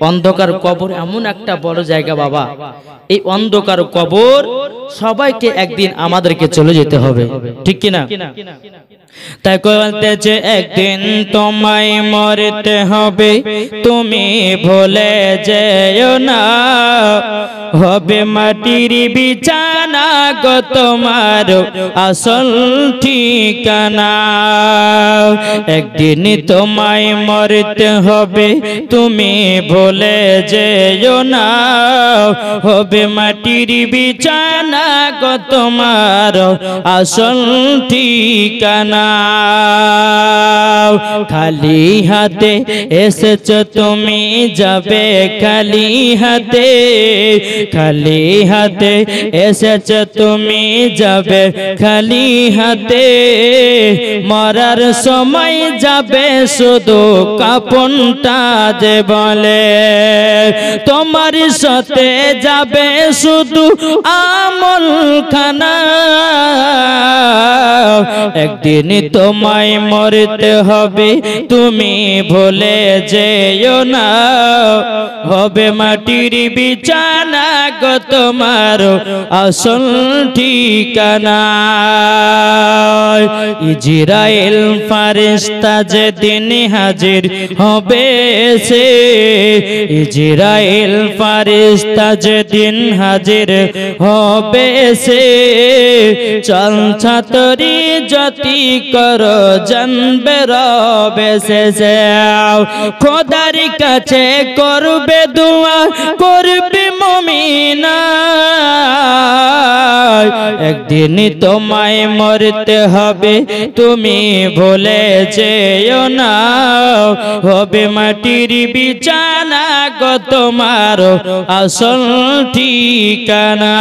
অন্ধকার কবর এমন একটা বড় জায়গা বাবা, এই অন্ধকার কবর সবাইকে একদিন আমাদেরকে চলে যেতে হবে, ঠিক কিনা? তাই বলতেছে একদিন তোমায় মরতে হবে, তুমি ভুলে যেও না, হবে মাটির বিছানা গো তোমার আসল ঠিকানা। একদিন তোমায় মরতে হবে, তুমি ভুলে যেও না, হবে মাটির বিছানা গো তোমার আসল ঠিকানা। খালি হাতে এসেছো তুমি, যাবে খালি হাতে, খালি হাতে এসেছো তুমি, যাবে খালি হাতে। মরার সময় যাবে শুধু কাপনটা যে বলে, তোমার সাথে যাবে শুধু আমল খানা। একদিন তোমায় মরতে হবে, তুমি ভুলে যেও না, হবে মাটির বিছানা গো তোমার আসল ঠিকানা। ইজরাইল ফারিস্তা যেদিন হাজির হবে সে, ইজরাইল ফারিস্তা যেদিন হাজির হবে সে, চল ছাতরি যতি কর জানবে রবে শেষে। খোদার কাছে করবে দোয়া, করবে মুমিনা, একদিন তোমায় মরতে হবে, তুমি ভুলে যেও না, হবে মাটির বিছানা গো তোমার আসল ঠিকানা।